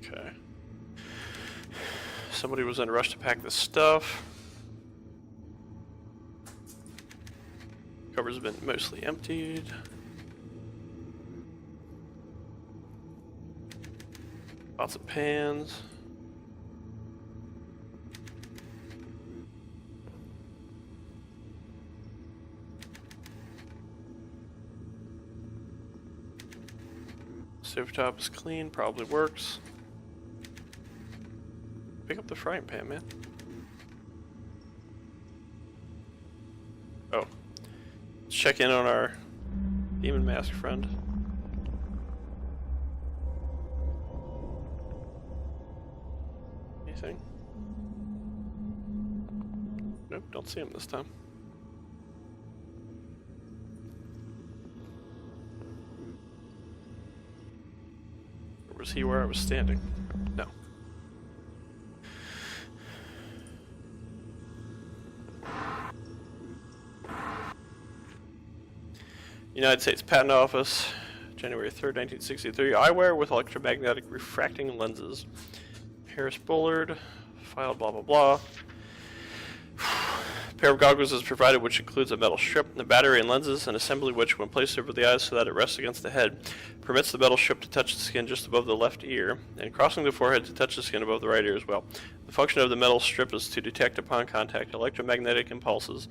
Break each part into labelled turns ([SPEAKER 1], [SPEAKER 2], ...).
[SPEAKER 1] Okay. Somebody was in a rush to pack this stuff. Cupboards have been mostly emptied. Lots of pans. Stovetop is clean, probably works. Pick up the frying pan, man. Oh. Let's check in on our demon mask friend. Anything? Nope, don't see him this time. Or was he where I was standing? No. United States Patent Office, January 3rd, 1963. Eyewear with electromagnetic refracting lenses. Harris Bullard, filed blah blah blah. A pair of goggles is provided which includes a metal strip, the battery and lenses, an assembly which, when placed over the eyes so that it rests against the head, permits the metal strip to touch the skin just above the left ear, and crossing the forehead to touch the skin above the right ear as well. The function of the metal strip is to detect upon contact electromagnetic impulses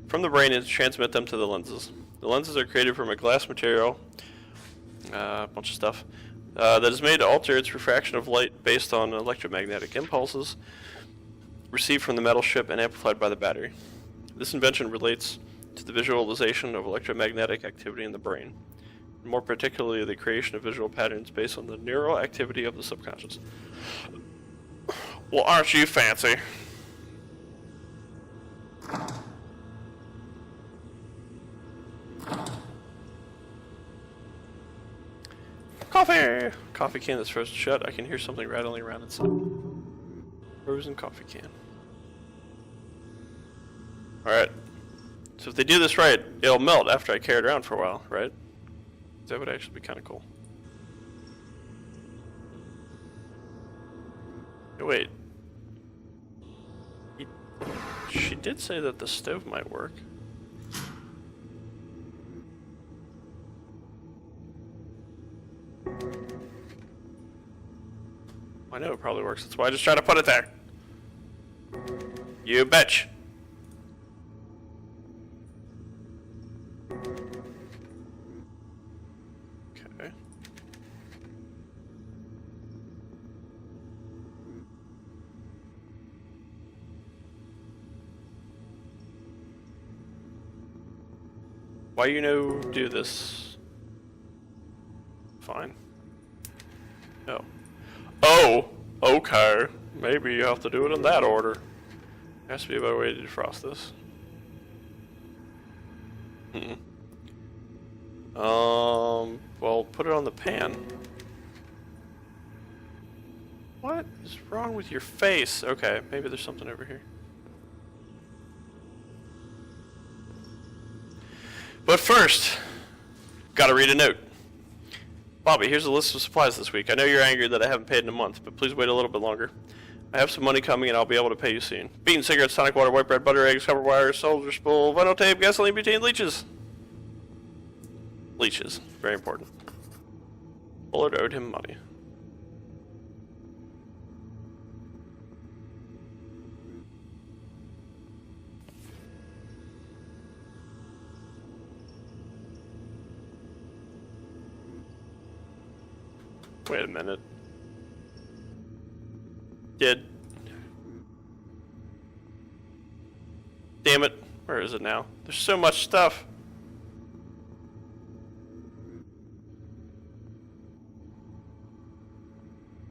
[SPEAKER 1] from the brain and to transmit them to the lenses. The lenses are created from a glass material, a bunch of stuff, that is made to alter its refraction of light based on electromagnetic impulses received from the metal strip and amplified by the battery. This invention relates to the visualization of electromagnetic activity in the brain, and more particularly the creation of visual patterns based on the neural activity of the subconscious. Well, aren't you fancy? Coffee! Coffee can that's frozen shut. I can hear something rattling around inside. Frozen coffee can. Alright. So if they do this right, it'll melt after I carry it around for a while, right? That would actually be kind of cool. Hey, wait. She did say that the stove might work. I know it probably works, that's why I just tried to put it there. You betch. Okay. Why do this? Fine. No. Oh, okay. Maybe you have to do it in that order. There has to be a better way to defrost this. Well, put it on the pan. What is wrong with your face? Okay, maybe there's something over here. But first, gotta read a note. Bobby, here's a list of supplies this week. I know you're angry that I haven't paid in a month, but please wait a little bit longer. I have some money coming and I'll be able to pay you soon. Bean, cigarettes, tonic water, white bread, butter, eggs, copper wire, soldier spool, vinyl tape, gasoline, butane, leeches. Leeches, very important. Bullard owed him money. Wait a minute. Damn it. Where is it now? There's so much stuff.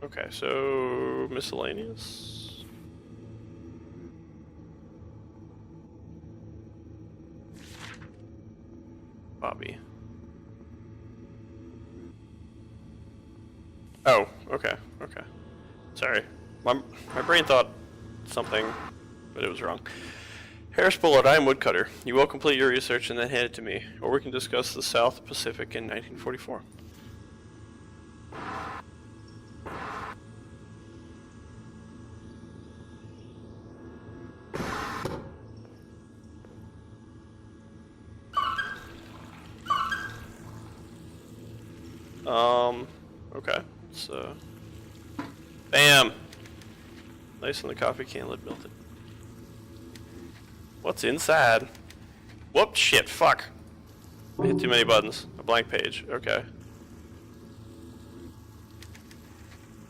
[SPEAKER 1] Okay, so miscellaneous. Bobby. Oh, okay, okay. Sorry. My brain thought something, but it was wrong. Harris Bullard, I am woodcutter. You will complete your research and then hand it to me, or we can discuss the South Pacific in 1944. Okay. So, bam! Nice on the coffee can lid melted. What's inside? Whoop, shit, fuck. I hit too many buttons. A blank page, okay.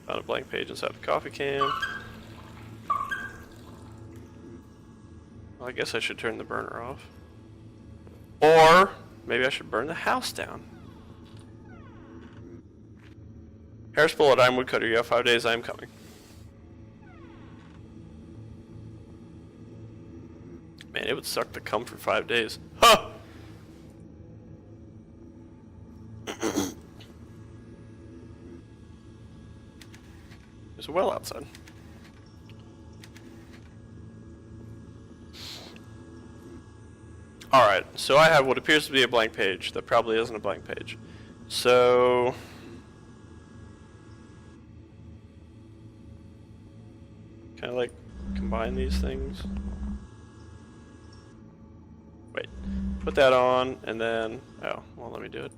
[SPEAKER 1] Found a blank page inside the coffee can. Well, I guess I should turn the burner off. Or, maybe I should burn the house down. Harris Bullet, I'm Woodcutter. You have 5 days, I am coming. Man, it would suck to come for 5 days. Huh! There's a well outside. Alright, so I have what appears to be a blank page that probably isn't a blank page. So... can I, like, combine these things? Wait, put that on, and then... oh, well, let me do it.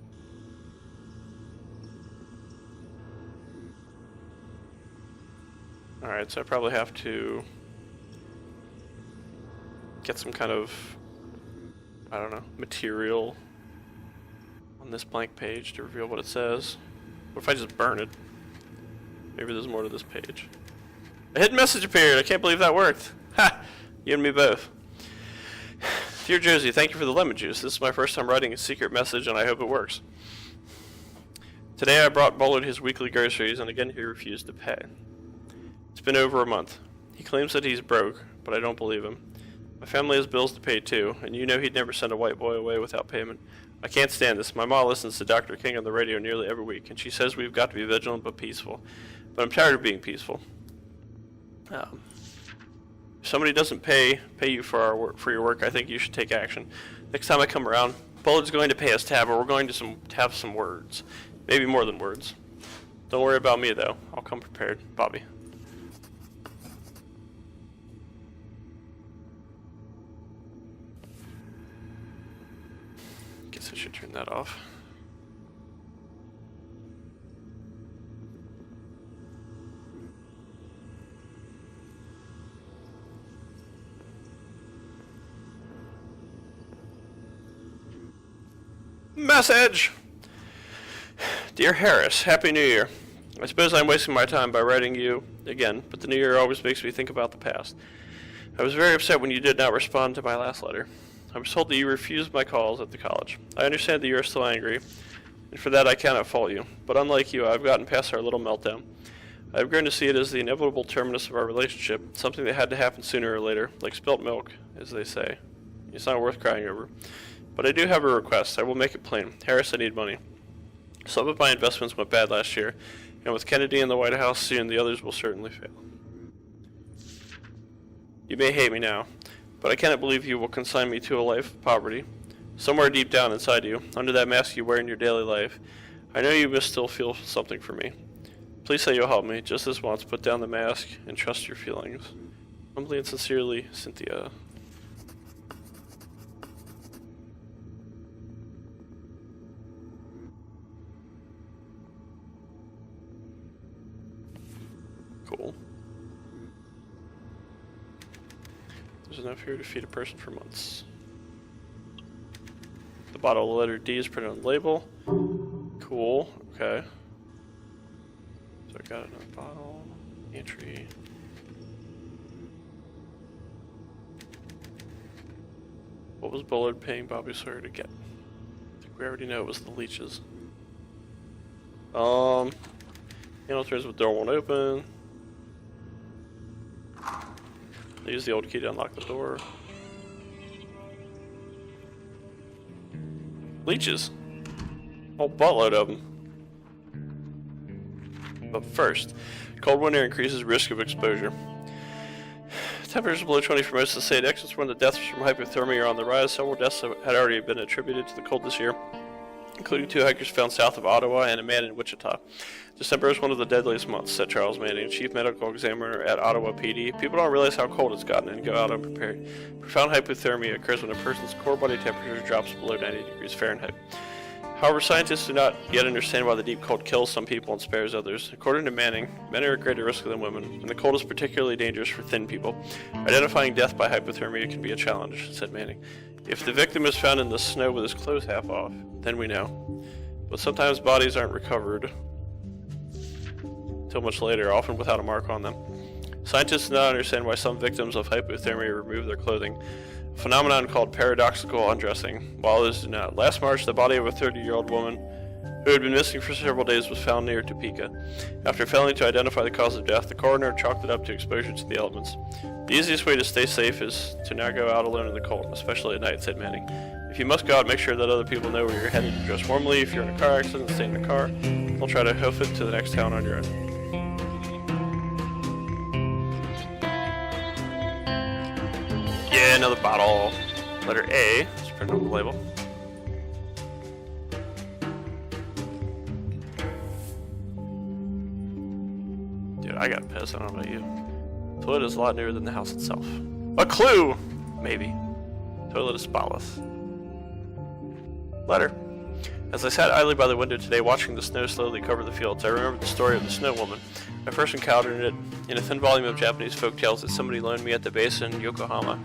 [SPEAKER 1] Alright, so I probably have to get some kind of, I don't know, material on this blank page to reveal what it says. What if I just burn it? Maybe there's more to this page. A hidden message appeared! I can't believe that worked! Ha! You and me both. Dear Josie, thank you for the lemon juice. This is my first time writing a secret message, and I hope it works. Today I brought Bullard his weekly groceries, and again he refused to pay. It's been over a month. He claims that he's broke, but I don't believe him. My family has bills to pay too, and you know he'd never send a white boy away without payment. I can't stand this. My mom listens to Dr. King on the radio nearly every week, and she says we've got to be vigilant but peaceful. But I'm tired of being peaceful. If somebody doesn't pay you for your work, I think you should take action. Next time I come around, Bullard's going to pay us tab, or we're going to have some words. Maybe more than words. Don't worry about me, though. I'll come prepared. Bobby. Guess I should turn that off. Message! Dear Harris, Happy New Year. I suppose I'm wasting my time by writing you again, but the new year always makes me think about the past. I was very upset when you did not respond to my last letter. I was told that you refused my calls at the college. I understand that you are still angry, and for that I cannot fault you, but unlike you, I've gotten past our little meltdown. I've grown to see it as the inevitable terminus of our relationship, something that had to happen sooner or later, like spilt milk, as they say. It's not worth crying over. But I do have a request. I will make it plain. Harris, I need money. Some of my investments went bad last year, and with Kennedy in the White House soon, the others will certainly fail. You may hate me now, but I cannot believe you will consign me to a life of poverty. Somewhere deep down inside you, under that mask you wear in your daily life, I know you must still feel something for me. Please say you'll help me, just this once. Put down the mask and trust your feelings. Humbly and sincerely, Cynthia. Cool. There's enough here to feed a person for months. The bottle of letter D is printed on the label. Cool. Okay. So I got another bottle. Entry. What was Bullard paying Bobby Sawyer to get? I think we already know it was the leeches. Handle turns with door won't open. I use the old key to unlock the door. Leeches. Whole buttload of them. But first, cold winter increases risk of exposure. Temperatures below 20 for most of the state. Exits when the deaths from hypothermia are on the rise. Several deaths had already been attributed to the cold this year, including 2 hikers found south of Ottawa and a man in Wichita. December is one of the deadliest months, said Charles Manning, chief medical examiner at Ottawa PD. People don't realize how cold it's gotten and go out unprepared. Profound hypothermia occurs when a person's core body temperature drops below 90 degrees Fahrenheit. However, scientists do not yet understand why the deep cold kills some people and spares others. According to Manning, men are at greater risk than women, and the cold is particularly dangerous for thin people. Identifying death by hypothermia can be a challenge, said Manning. If the victim is found in the snow with his clothes half off, then we know. But sometimes bodies aren't recovered until much later, often without a mark on them. Scientists do not understand why some victims of hypothermia remove their clothing, a phenomenon called paradoxical undressing, while others do not. Last March, the body of a 30-year-old woman who had been missing for several days was found near Topeka. After failing to identify the cause of death, the coroner chalked it up to exposure to the elements. The easiest way to stay safe is to not go out alone in the cold, especially at night, said Manning. If you must go out, make sure that other people know where you're headed. Dress warmly. If you're in a car accident, stay in the car. Don't try to hoof it to the next town on your own. Yeah, another bottle. Letter A is printed on the label. Dude, I got pissed. I don't know about you. Toilet is a lot newer than the house itself. A clue! Maybe. Toilet is spotless. Letter. As I sat idly by the window today watching the snow slowly cover the fields, I remembered the story of the snow woman. I first encountered it in a thin volume of Japanese folk tales that somebody loaned me at the base in Yokohama,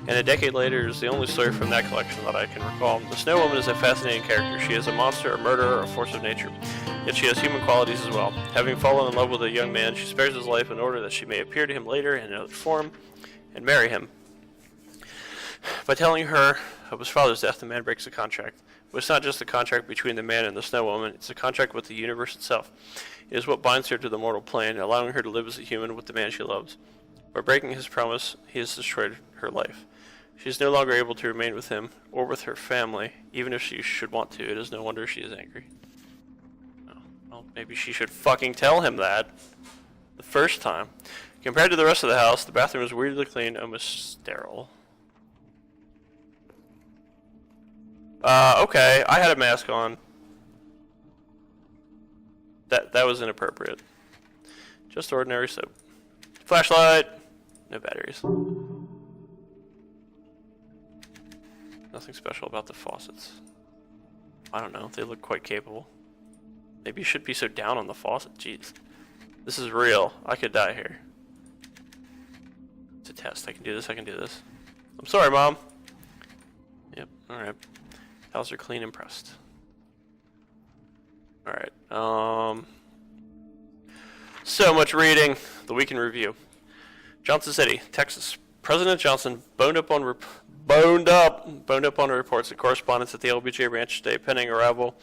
[SPEAKER 1] and a decade later is the only story from that collection that I can recall. The snow woman is a fascinating character. She is a monster, a murderer, a force of nature. Yet she has human qualities as well. Having fallen in love with a young man, she spares his life in order that she may appear to him later in another form and marry him. By telling her of his father's death, the man breaks a contract. But it's not just a contract between the man and the snow woman, it's a contract with the universe itself. It is what binds her to the mortal plane, allowing her to live as a human with the man she loves. By breaking his promise, he has destroyed her life. She is no longer able to remain with him, or with her family, even if she should want to. It is no wonder she is angry. Oh, well, maybe she should fucking tell him that the first time. Compared to the rest of the house, the bathroom is weirdly clean, almost sterile. Okay, I had a mask on. That was inappropriate. Just ordinary soap. Flashlight! No batteries. Nothing special about the faucets. I don't know, they look quite capable. Maybe you should be so down on the faucet, jeez. This is real, I could die here. It's a test, I can do this, I can do this. I'm sorry, Mom. Yep, alright. Towels are clean and pressed. Alright, so much reading. The week in review. Johnson City, Texas. President Johnson boned up on reports that correspondents at the LBJ Ranch today pending arrival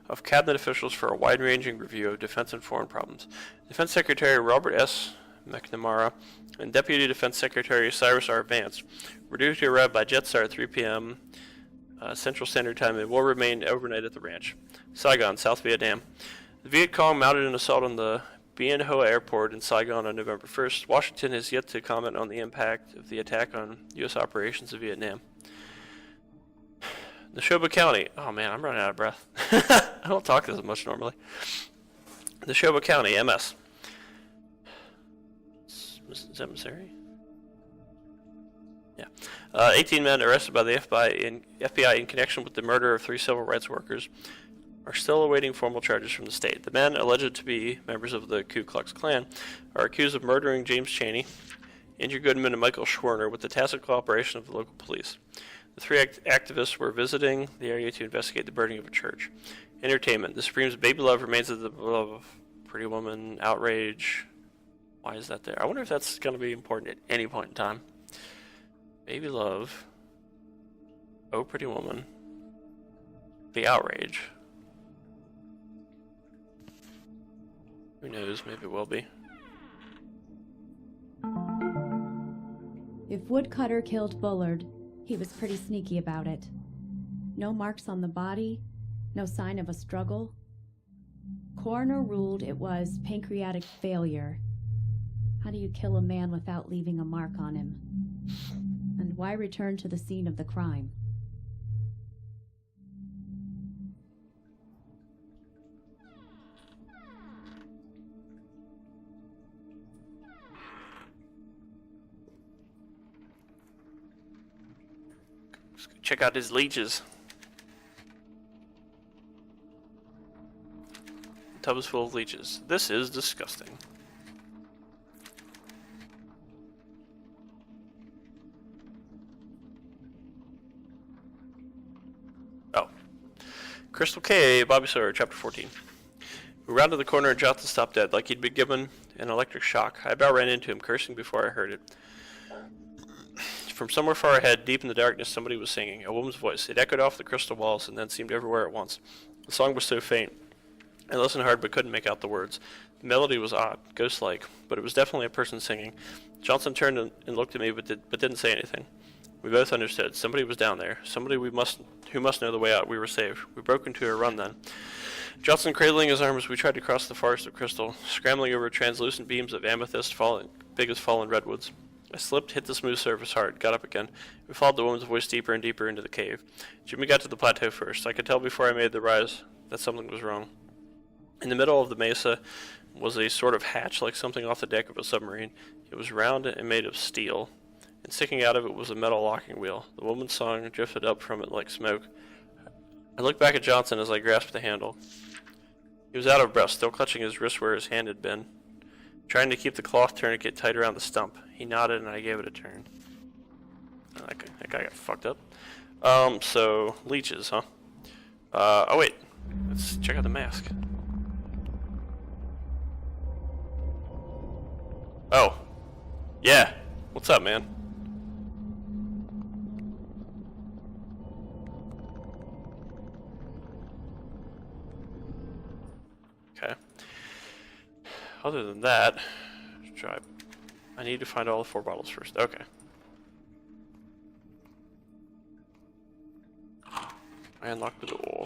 [SPEAKER 1] of cabinet officials for a wide-ranging review of defense and foreign problems. Defense Secretary Robert S. McNamara and Deputy Defense Secretary Cyrus R. Vance were due to arrive by JetStar at 3 p.m. Central Standard Time and will remain overnight at the ranch. Saigon, South Vietnam. The Viet Cong mounted an assault on the Bien Hoa Airport in Saigon on November 1st. Washington has yet to comment on the impact of the attack on U.S. operations in Vietnam. Neshoba County. Oh man, I'm running out of breath. I don't talk this much normally. Neshoba County, MS. Is that Missouri? Yeah. 18 men arrested by the FBI in connection with the murder of 3 civil rights workers are still awaiting formal charges from the state. The men, alleged to be members of the Ku Klux Klan, are accused of murdering James Chaney, Andrew Goodman, and Michael Schwerner with the tacit cooperation of the local police. The 3 activists were visiting the area to investigate the burning of a church. Entertainment. The Supreme's Baby Love remains of the love of Pretty Woman. Outrage. Why is that there? I wonder if that's going to be important at any point in time. Baby Love. Oh, Pretty Woman. The Outrage. Who knows? Maybe it will be.
[SPEAKER 2] If Woodcutter killed Bullard, he was pretty sneaky about it. No marks on the body, no sign of a struggle. Coroner ruled it was pancreatic failure. How do you kill a man without leaving a mark on him? And why return to the scene of the crime?
[SPEAKER 1] Let's go check out his leeches. The tub is full of leeches. This is disgusting. Oh. Crystal Cave, Bobby Sawyer, Chapter 14. We rounded the corner and Johnson stopped dead, like he'd been given an electric shock. I about ran into him, cursing before I heard it. From somewhere far ahead, deep in the darkness, somebody was singing. A woman's voice. It echoed off the crystal walls and then seemed everywhere at once. The song was so faint. I listened hard but couldn't make out the words. The melody was odd, ghost-like, but it was definitely a person singing. Johnson turned and looked at me but didn't say anything. We both understood. Somebody was down there. Somebody who must know the way out. We were saved. We broke into a run then. Johnson cradling his arms, we tried to cross the forest of crystal, scrambling over translucent beams of amethyst, big as fallen redwoods. I slipped, hit the smooth surface hard, got up again. We followed the woman's voice deeper and deeper into the cave. Jimmy got to the plateau first. I could tell before I made the rise that something was wrong. In the middle of the mesa was a sort of hatch like something off the deck of a submarine. It was round and made of steel, and sticking out of it was a metal locking wheel. The woman's song drifted up from it like smoke. I looked back at Johnson as I grasped the handle. He was out of breath, still clutching his wrist where his hand had been, trying to keep the cloth tourniquet tight around the stump. He nodded and I gave it a turn. That guy got fucked up. So, leeches, huh? Oh wait, let's check out the mask. Oh, yeah, what's up, man? Okay. Other than that, I need to find all the 4 bottles first. Okay. I unlocked the door.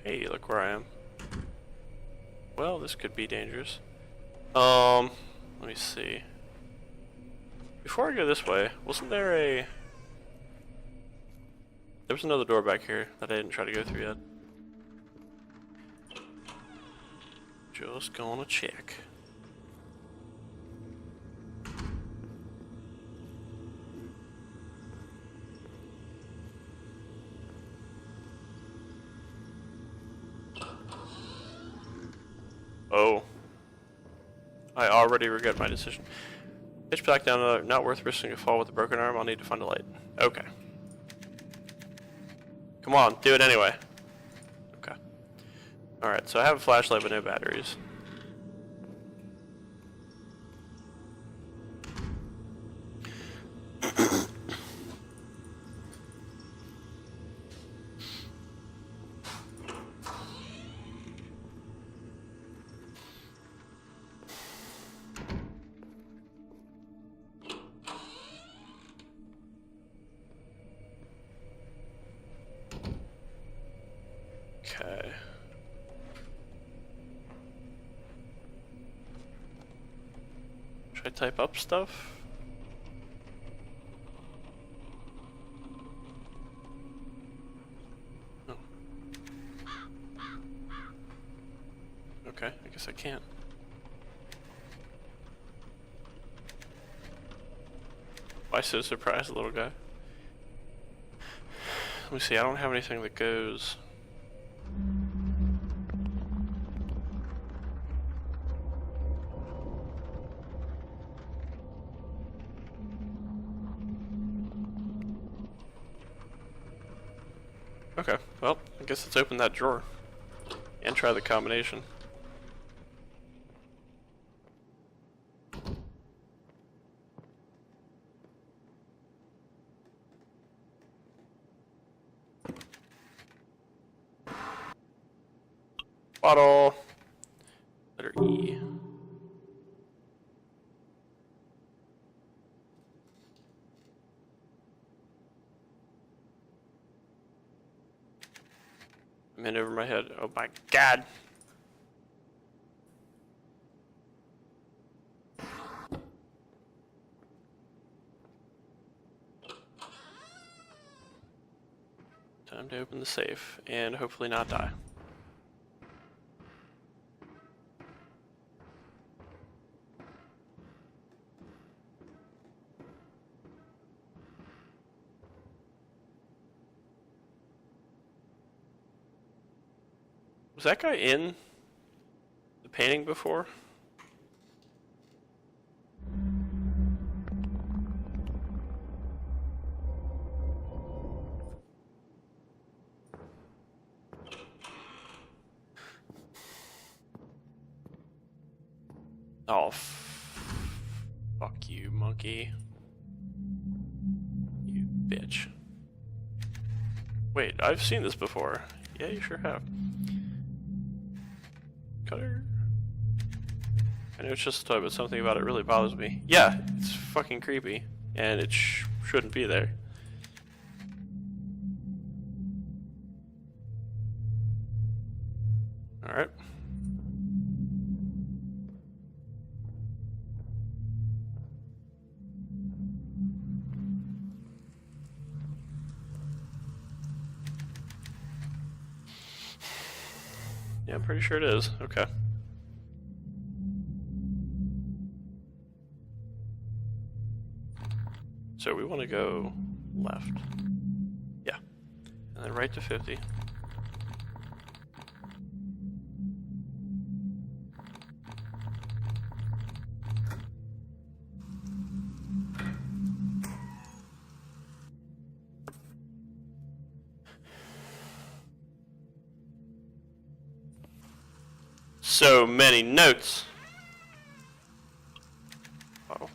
[SPEAKER 1] Hey, look where I am. Well, this could be dangerous. Let me see. Before I go this way, wasn't there a... There was another door back here that I didn't try to go through yet. Just gonna check. Oh. I already regret my decision. Pitch back down, not worth risking a fall with a broken arm. I'll need to find a light. Okay. Come on, do it anyway. Okay. Alright, so I have a flashlight but no batteries. Okay. Should I type up stuff? No. Okay, I guess I can't. Why so surprised, little guy? Let me see, I don't have anything that goes... Okay, well, I guess let's open that drawer and try the combination. Bottle. Letter E. I'm in over my head. Oh my god. Time to open the safe and hopefully not die. Was that guy in the painting before? Oh, fuck you, monkey. You bitch. Wait, I've seen this before. Yeah, you sure have. Cutter. I know it's just a toy, but something about it really bothers me. Yeah, it's fucking creepy, and it shouldn't be there. Alright. Yeah, I'm pretty sure it is. Okay. So we want to go left. Yeah. And then right to 50. So many notes. Oh.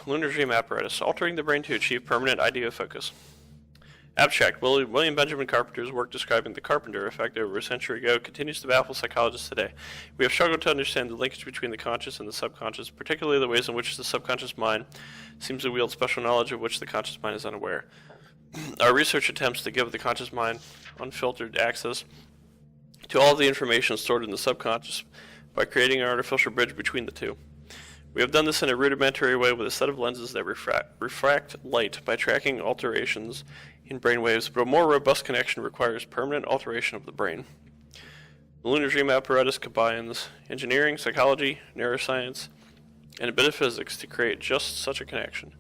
[SPEAKER 1] Lunar dream apparatus, altering the brain to achieve permanent idea focus. Abstract. William Benjamin Carpenter's work describing the Carpenter effect over a century ago continues to baffle psychologists today. We have struggled to understand the linkage between the conscious and the subconscious, particularly the ways in which the subconscious mind seems to wield special knowledge of which the conscious mind is unaware. Our research attempts to give the conscious mind unfiltered access to all of the information stored in the subconscious by creating an artificial bridge between the two. We have done this in a rudimentary way with a set of lenses that refract light by tracking alterations in brain waves, but a more robust connection requires permanent alteration of the brain. The lunar dream apparatus combines engineering, psychology, neuroscience, and a bit of physics to create just such a connection.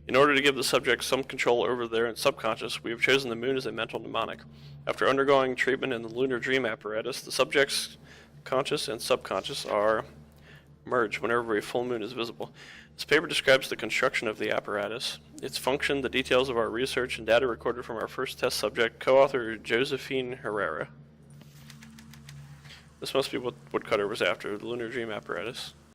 [SPEAKER 1] In order to give the subject some control over their subconscious, we have chosen the moon as a mental mnemonic. After undergoing treatment in the lunar dream apparatus, the subject's conscious and subconscious are merged whenever a full moon is visible. This paper describes the construction of the apparatus, its function, the details of our research, and data recorded from our first test subject, co-author Josephine Herrera. This must be what Woodcutter was after, the lunar dream apparatus.